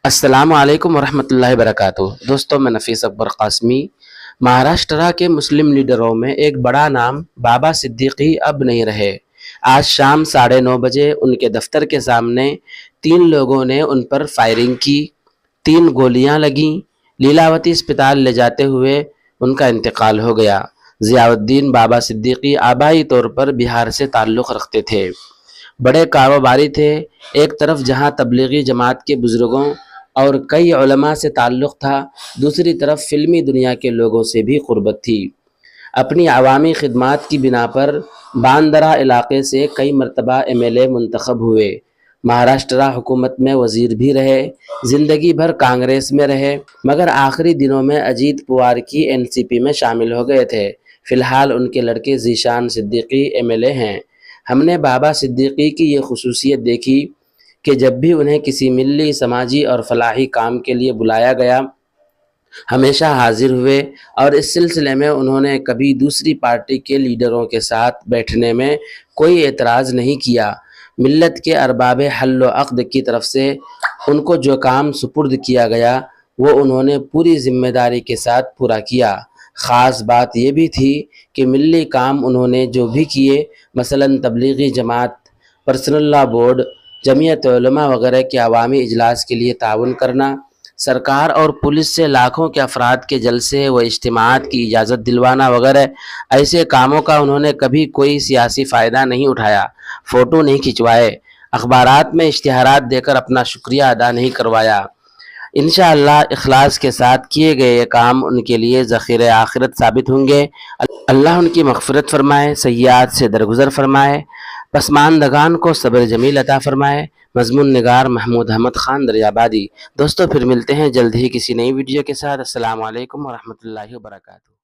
السلام علیکم ورحمۃ اللہ وبرکاتہ۔ دوستو، میں نفیس اکبر قاسمی۔ مہاراشٹرا کے مسلم لیڈروں میں ایک بڑا نام بابا صدیقی اب نہیں رہے۔ آج شام 9:30 بجے ان کے دفتر کے سامنے 3 لوگوں نے ان پر فائرنگ کی، 3 گولیاں لگیں۔ لیلاوتی اسپتال لے جاتے ہوئے ان کا انتقال ہو گیا۔ ضیاء الدین بابا صدیقی آبائی طور پر بہار سے تعلق رکھتے تھے، بڑے کاروباری تھے۔ ایک طرف جہاں تبلیغی جماعت کے بزرگوں اور کئی علماء سے تعلق تھا، دوسری طرف فلمی دنیا کے لوگوں سے بھی قربت تھی۔ اپنی عوامی خدمات کی بنا پر باندرا علاقے سے کئی مرتبہ MLA منتخب ہوئے، مہاراشٹرا حکومت میں وزیر بھی رہے، زندگی بھر کانگریس میں رہے، مگر آخری دنوں میں اجیت پوار کی NCP میں شامل ہو گئے تھے۔ فی الحال ان کے لڑکے ذیشان صدیقی MLA ہیں۔ ہم نے بابا صدیقی کی یہ خصوصیت دیکھی کہ جب بھی انہیں کسی ملی، سماجی اور فلاحی کام کے لیے بلایا گیا، ہمیشہ حاضر ہوئے، اور اس سلسلے میں انہوں نے کبھی دوسری پارٹی کے لیڈروں کے ساتھ بیٹھنے میں کوئی اعتراض نہیں کیا۔ ملت کے ارباب حل و عقد کی طرف سے ان کو جو کام سپرد کیا گیا وہ انہوں نے پوری ذمہ داری کے ساتھ پورا کیا۔ خاص بات یہ بھی تھی کہ ملی کام انہوں نے جو بھی کیے، مثلاً تبلیغی جماعت، پرسنل لا بورڈ، جمعیت علماء وغیرہ کے عوامی اجلاس کے لیے تعاون کرنا، سرکار اور پولیس سے لاکھوں کے افراد کے جلسے و اجتماعات کی اجازت دلوانا وغیرہ، ایسے کاموں کا انہوں نے کبھی کوئی سیاسی فائدہ نہیں اٹھایا، فوٹو نہیں کھنچوائے، اخبارات میں اشتہارات دے کر اپنا شکریہ ادا نہیں کروایا۔ انشاءاللہ اخلاص کے ساتھ کیے گئے یہ کام ان کے لیے ذخیرہ آخرت ثابت ہوں گے۔ اللہ ان کی مغفرت فرمائے، سیئات سے درگزر فرمائے، پسماندگان کو صبر جمیل عطا فرمائے۔ مضمون نگار محمود احمد خان دریابادی۔ دوستو، پھر ملتے ہیں جلد ہی کسی نئی ویڈیو کے ساتھ۔ السلام علیکم ورحمۃ اللہ وبرکاتہ۔